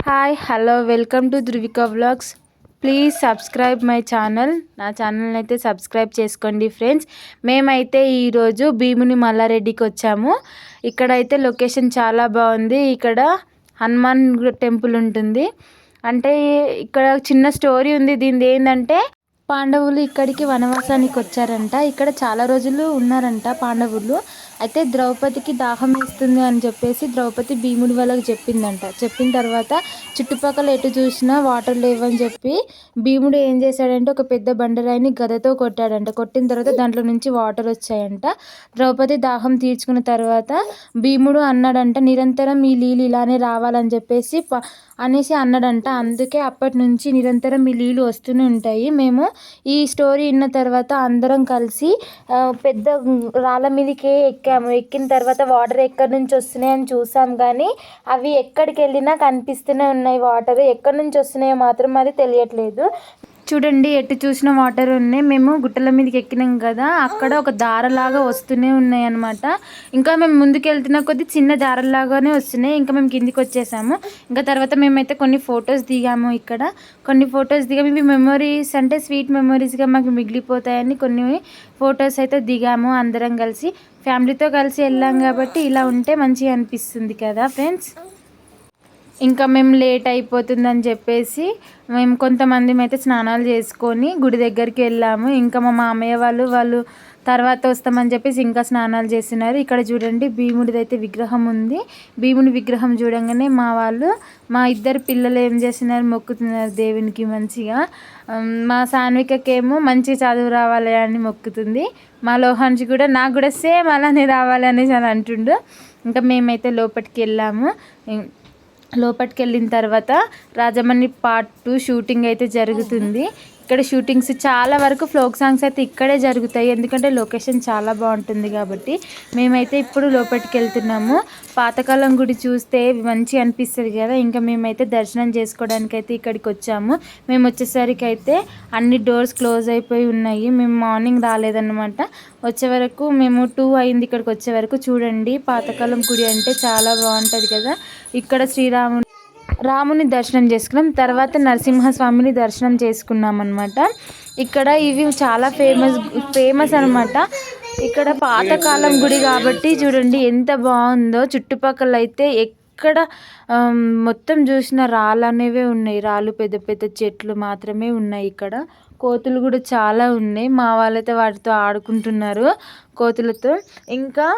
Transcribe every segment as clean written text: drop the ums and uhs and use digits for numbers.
Hi hello welcome to Dhruvika vlogs. Please subscribe my channel. నా ఛానల్ని అయితే సబ్స్క్రైబ్ చేసుకోండి ఫ్రెండ్స్. మేమైతే ఈరోజు భీముని మల్లారెడ్డికి వచ్చాము. ఇక్కడైతే లొకేషన్ చాలా బాగుంది. ఇక్కడ హనుమాన్ టెంపుల్ ఉంటుంది. అంటే ఇక్కడ చిన్న స్టోరీ ఉంది. దీనిది ఏంటంటే పాండవులు ఇక్కడికి వనవాసానికి వచ్చారంట. ఇక్కడ చాలా రోజులు ఉన్నారంట పాండవులు. అయితే ద్రౌపదికి దాహం వేస్తుంది అని చెప్పేసి ద్రౌపది భీముడి వాళ్ళకి చెప్పిందంట. చెప్పిన తర్వాత చుట్టుపక్కల ఎటు చూసినా వాటర్ లేవని చెప్పి భీముడు ఏం చేశాడంటే ఒక పెద్ద బండరాయిని గదతో కొట్టాడంట. కొట్టిన తర్వాత దాంట్లో నుంచి వాటర్ వచ్చాయంట. ద్రౌపది దాహం తీర్చుకున్న తర్వాత భీముడు అన్నాడంట, నిరంతరం ఈ నీళ్ళు ఇలానే రావాలని చెప్పేసి అనేసి అన్నాడంట. అందుకే అప్పటి నుంచి నిరంతరం ఈ నీళ్ళు వస్తూనే ఉంటాయి. మేము ఈ స్టోరీ విన్న తర్వాత అందరం కలిసి పెద్ద రాళ్ళ మీదకి ఎక్కాము. ఎక్కిన తర్వాత వాటర్ ఎక్కడి నుంచి వస్తున్నాయని చూసాం, కానీ అవి ఎక్కడికి వెళ్ళినా కనిపిస్తూనే ఉన్నాయి. వాటర్ ఎక్కడి నుంచి వస్తున్నాయో మాత్రం అది తెలియట్లేదు. చూడండి, ఎటు చూసిన వాటర్ ఉన్నాయి. మేము గుట్టల మీదకి ఎక్కినాం కదా, అక్కడ ఒక దారలాగా వస్తూనే ఉన్నాయి అనమాట. ఇంకా మేము ముందుకు వెళ్తున్న కొద్ది చిన్న దారలాగానే వస్తున్నాయి. ఇంకా మేము కిందికి వచ్చేసాము. ఇంకా తర్వాత మేమైతే కొన్ని ఫొటోస్ దిగాము. ఇక్కడ కొన్ని ఫొటోస్ దిగాము. ఇవి మెమొరీస్, అంటే స్వీట్ మెమొరీస్గా మాకు మిగిలిపోతాయని కొన్ని ఫొటోస్ అయితే దిగాము. అందరం కలిసి ఫ్యామిలీతో కలిసి వెళ్ళాం కాబట్టి ఇలా ఉంటే మంచిగా అనిపిస్తుంది కదా ఫ్రెండ్స్. ఇంకా మేము లేట్ అయిపోతుందని చెప్పేసి మేము కొంతమంది అయితే స్నానాలు చేసుకొని గుడి దగ్గరికి వెళ్ళాము. ఇంకా మా మామయ్య వాళ్ళు తర్వాత వస్తామని చెప్పేసి ఇంకా స్నానాలు చేస్తున్నారు. ఇక్కడ చూడండి, భీముడిది అయితే విగ్రహం ఉంది. భీముడి విగ్రహం చూడంగానే మా ఇద్దరు పిల్లలు ఏం చేస్తున్నారు, మొక్కుతున్నారు దేవునికి మంచిగా. మా సాన్వికకేమో మంచి చదువు రావాలి అని మొక్కుతుంది. మా లోహాన్షి కూడా నాకు కూడా సేమ్ అలానే రావాలి అనేసి అని అంటుండు. ఇంకా మేమైతే లోపలికి వెళ్ళాము. లోపలికి వెళ్ళిన తర్వాత రాజమణి పార్ట్ 2 షూటింగ్ అయితే జరుగుతుంది. ఇక్కడ షూటింగ్స్ చాలా వరకు ఫోక్ సాంగ్స్ అయితే ఇక్కడే జరుగుతాయి, ఎందుకంటే లొకేషన్ చాలా బాగుంటుంది కాబట్టి. మేమైతే ఇప్పుడు లోపలికి వెళ్తున్నాము. పాతకాలం గుడి చూస్తే మంచి అనిపిస్తుంది కదా. ఇంకా మేమైతే దర్శనం చేసుకోవడానికి అయితే ఇక్కడికి వచ్చాము. మేము వచ్చేసరికి అయితే అన్ని డోర్స్ క్లోజ్ అయిపోయి ఉన్నాయి. మేము మార్నింగ్ రాలేదన్నమాట. వచ్చే వరకు మేము 2 అయింది ఇక్కడికి వచ్చే వరకు. చూడండి, పాతకాలం గుడి అంటే చాలా బాగుంటుంది కదా. ఇక్కడ రాముని దర్శనం చేసుకున్నాం. తర్వాత నరసింహస్వామిని దర్శనం చేసుకున్నాం అనమాట. ఇక్కడ ఇవి చాలా ఫేమస్ అనమాట. ఇక్కడ పాతకాలం గుడి కాబట్టి చూడండి ఎంత బాగుందో. చుట్టుపక్కల అయితే ఎక్కడ మొత్తం చూసిన రాళ్ళు అనేవే ఉన్నాయి. రాళ్ళు, పెద్ద పెద్ద చెట్లు మాత్రమే ఉన్నాయి. ఇక్కడ కోతులు కూడా చాలా ఉన్నాయి. మా వాళ్ళైతే వాటితో ఆడుకుంటున్నారు, కోతులతో. ఇంకా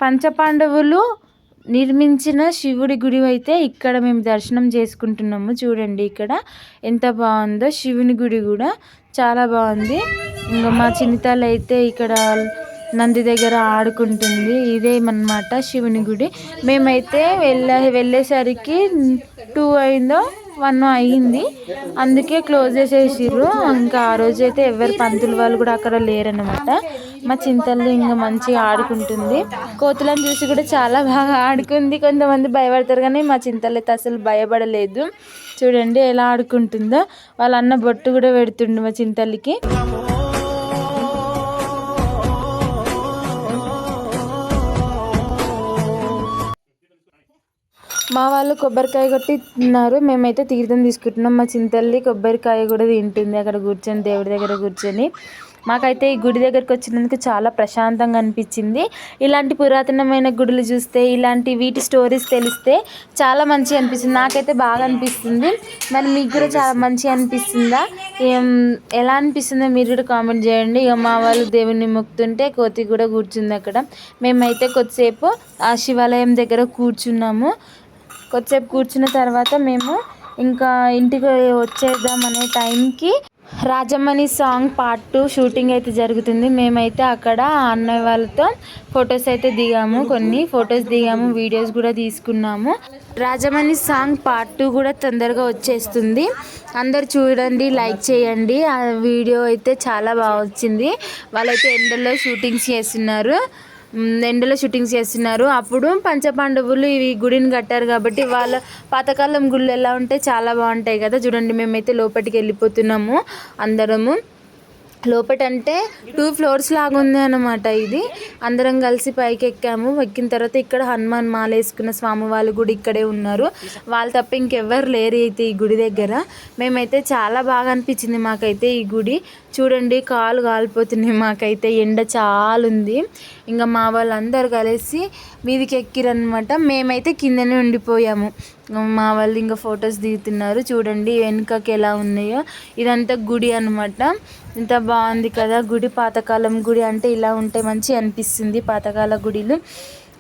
పంచపాండవులు నిర్మించిన శివుడి గుడి అయితే ఇక్కడ మేము దర్శనం చేసుకుంటున్నాము. చూడండి ఇక్కడ ఎంత బాగుందో. శివుని గుడి కూడా చాలా బాగుంది. ఇంకా మా చిన్నతల్లి అయితే ఇక్కడ నంది దగ్గర ఆడుకుంటుంది. ఇదే అన్నమాట శివుని గుడి. మేమైతే వెళ్ళేసరికి 2 అయిందో 1 అయ్యింది, అందుకే క్లోజ్ చేసేసిర్రు. ఇంకా ఆ రోజైతే ఎవరు పంతులు వాళ్ళు కూడా అక్కడ లేరన్నమాట. మా చింతల్లి ఇంకా మంచిగా ఆడుకుంటుంది. కోతులను చూసి కూడా చాలా బాగా ఆడుకుంది. కొంతమంది భయపడతారు కానీ మా చింతల్లి అయితే అసలు భయపడలేదు. చూడండి ఎలా ఆడుకుంటుందో. వాళ్ళ అన్న బొట్టు కూడా పెడుతుండు మా చింతల్లికి. మా వాళ్ళు కొబ్బరికాయ కొట్టి తిన్నారు. మేమైతే తీర్థం తీసుకుంటున్నాం. మా చింతల్లి కొబ్బరికాయ కూడా తింటుంది అక్కడ కూర్చొని, దేవుడి దగ్గర కూర్చొని. మాకైతే ఈ గుడి దగ్గరికి వచ్చినందుకు చాలా ప్రశాంతంగా అనిపించింది. ఇలాంటి పురాతనమైన గుడులు చూస్తే, వీటి స్టోరీస్ తెలిస్తే చాలా మంచిగా అనిపిస్తుంది. నాకైతే బాగా అనిపిస్తుంది. మరి మీకు కూడా చాలా మంచిగా అనిపిస్తుందా? ఎలా అనిపిస్తుందో మీరు కూడా కామెంట్ చేయండి. ఇక మా వాళ్ళు దేవుణ్ణి మొక్కుతుంటే కోతి కూడా కూర్చుంది అక్కడ. మేమైతే కొద్దిసేపు ఆ శివాలయం దగ్గర కూర్చున్నాము. కొద్దిసేపు కూర్చున్న తర్వాత మేము ఇంకా ఇంటికి వచ్చేద్దాం అనే టైంకి రాజమణి సాంగ్ పార్ట్ 2 షూటింగ్ అయితే జరుగుతుంది. మేమైతే అక్కడ అన్నయ్య వాళ్ళతో ఫొటోస్ అయితే దిగాము. కొన్ని ఫొటోస్ దిగాము, వీడియోస్ కూడా తీసుకున్నాము. రాజమణి సాంగ్ పార్ట్ 2 కూడా తొందరగా వచ్చేస్తుంది. అందరు చూడండి, లైక్ చేయండి. ఆ వీడియో అయితే చాలా బాగా వచ్చింది. వాళ్ళైతే ఎండలో షూటింగ్స్ చేస్తున్నారు. అప్పుడు పంచపాండవులు ఈ గుడిని కట్టారు కాబట్టి వాళ్ళ పాతకాలం గుళ్ళు ఎలా ఉంటే చాలా బాగుంటాయి కదా. చూడండి, మేమైతే లోపలికి వెళ్ళిపోతున్నాము అందరము. లోపటంటే 2 ఫ్లోర్స్ లాగా ఉంది అనమాట. ఇది అందరం కలిసి పైకి ఎక్కాము. ఎక్కిన తర్వాత ఇక్కడ హనుమాన్ మాల వేసుకున్న స్వామి వాళ్ళు కూడా ఇక్కడే ఉన్నారు. వాళ్ళు తప్ప ఇంకెవ్వరు లేరు అయితే ఈ గుడి దగ్గర. మేమైతే చాలా బాగా అనిపించింది మాకైతే ఈ గుడి. చూడండి కాలు కాలిపోతున్నాయి మాకైతే, ఎండ చాలా ఉంది. ఇంకా మా వాళ్ళందరూ కలిసి మీదికి ఎక్కిరనమాట. మేమైతే కిందనే ఉండిపోయాము. మా వాళ్ళు ఇంకా ఫొటోస్ దిగుతున్నారు. చూడండి వెనుకకి ఎలా ఉన్నాయో. ఇదంతా గుడి అనమాట. ఇంత బాగుంది కదా గుడి. పాతకాలం గుడి అంటే ఇలా ఉంటే మంచి అనిపిస్తుంది. పాతకాల గుడిలు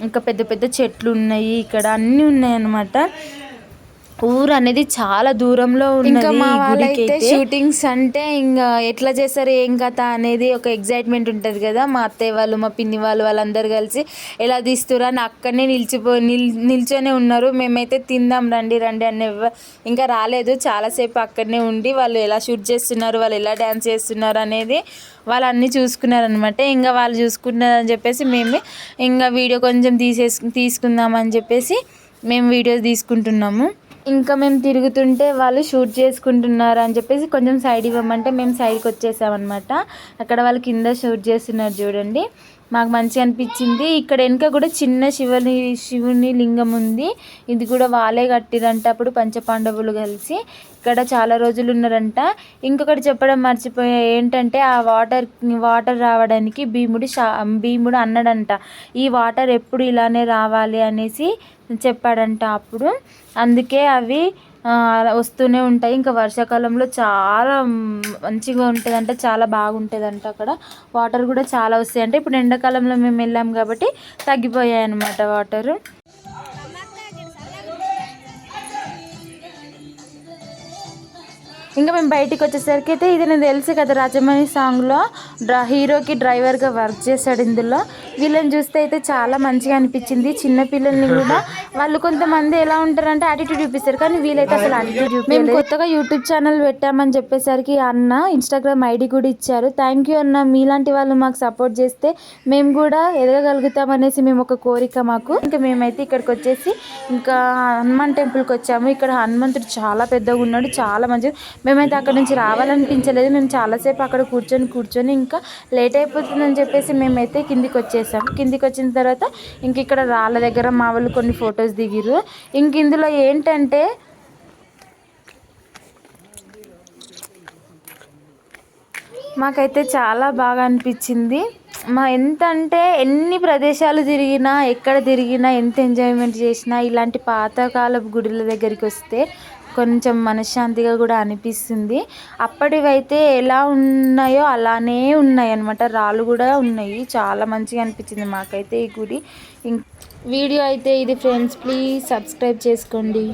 ఇంకా పెద్ద పెద్ద చెట్లు ఉన్నాయి, ఇక్కడ అన్నీ ఉన్నాయి అన్నమాట. ఊరు అనేది చాలా దూరంలో ఉన్నది. మా వాళ్ళైతే షూటింగ్స్ అంటే ఇంకా ఎట్లా చేస్తారు ఏం కథ అనేది ఒక ఎగ్జైట్మెంట్ ఉంటుంది కదా. మా అత్తయ్య వాళ్ళు మా పిన్ని వాళ్ళు వాళ్ళందరూ కలిసి ఎలా తీస్తున్నారు అని అక్కడనే నిల్చొనే ఉన్నారు. మేమైతే తిందాం రండి రండి అని ఇంకా రాలేదు. చాలాసేపు అక్కడనే ఉండి వాళ్ళు ఎలా షూట్ చేస్తున్నారు, వాళ్ళు ఎలా డ్యాన్స్ చేస్తున్నారు అనేది వాళ్ళు అన్నీ చూసుకున్నారనమాట. ఇంకా వాళ్ళు చూసుకున్నారని చెప్పేసి మేము ఇంకా వీడియో కొంచెం తీసుకుందామని చెప్పేసి మేము వీడియోస్ తీసుకుంటున్నాము. ఇంకా మేము తిరుగుతుంటే వాళ్ళు షూట్ చేసుకుంటున్నారు అని చెప్పేసి కొంచెం సైడ్ ఇవ్వమంటే మేము సైడ్కి వచ్చేసామన్నమాట. అక్కడ వాళ్ళు కింద షూట్ చేస్తున్నారు చూడండి. మాకు మంచిగా అనిపించింది. ఇక్కడ వెనుక కూడా చిన్న శివుని లింగం ఉంది. ఇది కూడా వాళ్ళే కట్టిరంట అప్పుడు పంచపాండవులు కలిసి. ఇక్కడ చాలా రోజులు ఉన్నారంట. ఇంకొకటి చెప్పడం మర్చిపోయా ఏంటంటే ఆ వాటర్ రావడానికి భీముడు అన్నాడంట ఈ వాటర్ ఎప్పుడు ఇలానే రావాలి అనేసి చెప్పాడంట అప్పుడు. అందుకే అవి వస్తూనే ఉంటాయి. ఇంకా వర్షాకాలంలో చాలా మంచిగా ఉంటుందంట, చాలా బాగుంటుందంట. అక్కడ వాటర్ కూడా చాలా వస్తాయి అంటే. ఇప్పుడు ఎండాకాలంలో మేము వెళ్ళాం కాబట్టి తగ్గిపోయాయి అన్నమాట వాటరు. ఇంకా మేము బయటికి వచ్చేసరికి అయితే ఇది నేను తెలుసు కదా రాజమణి సాంగ్లో హీరోకి డ్రైవర్గా వర్క్ చేశాడు ఇందులో. వీళ్ళని చూస్తే అయితే చాలా మంచిగా అనిపించింది. చిన్నపిల్లల్ని కూడా వాళ్ళు కొంతమంది ఎలా ఉంటారంటే యాటిట్యూడ్ చూపిస్తారు, కానీ వీళ్ళైతే అసలు యాటిట్యూడ్ చూపి. మేము కొత్తగా యూట్యూబ్ ఛానల్ పెట్టామని చెప్పేసరికి అన్న ఇన్స్టాగ్రామ్ ఐడి కూడా ఇచ్చారు. థ్యాంక్ యూ అన్న. మీలాంటి వాళ్ళు మాకు సపోర్ట్ చేస్తే మేము కూడా ఎదగలుగుతామనేసి మేము ఒక కోరిక మాకు. ఇంకా మేమైతే ఇక్కడికి వచ్చేసి ఇంకా హనుమాన్ టెంపుల్కి వచ్చాము. ఇక్కడ హనుమంతుడు చాలా పెద్దగా ఉన్నాడు, చాలా మంచిగా. మేమైతే అక్కడ నుంచి రావాలనిపించలేదు. మేము చాలాసేపు అక్కడ కూర్చొని ఇంకా లేట్ అయిపోతుందని చెప్పేసి మేమైతే కిందికి వచ్చేసాం. కిందికి వచ్చిన తర్వాత ఇంక ఇక్కడ రాళ్ళ దగ్గర మా వాళ్ళు కొన్ని ఫొటోస్ దిగిరు. ఇంక ఇందులో ఏంటంటే మాకైతే చాలా బాగా అనిపించింది. ఎంత అంటే ఎన్ని ప్రదేశాలు తిరిగినా, ఎక్కడ తిరిగినా, ఎంత ఎంజాయ్మెంట్ చేసినా ఇలాంటి పాతకాలపు గుడుల దగ్గరికి వస్తే కొంచెం మనశ్శాంతిగా కూడా అనిపిస్తుంది. అప్పటివైతే ఎలా ఉన్నాయో అలానే ఉన్నాయి అన్నమాట. రాళ్ళు కూడా ఉన్నాయి. చాలా మంచిగా అనిపించింది మాకైతే ఈ గుడి. వీడియో అయితే ఇది ఫ్రెండ్స్. ప్లీజ్ సబ్స్క్రైబ్ చేసుకోండి.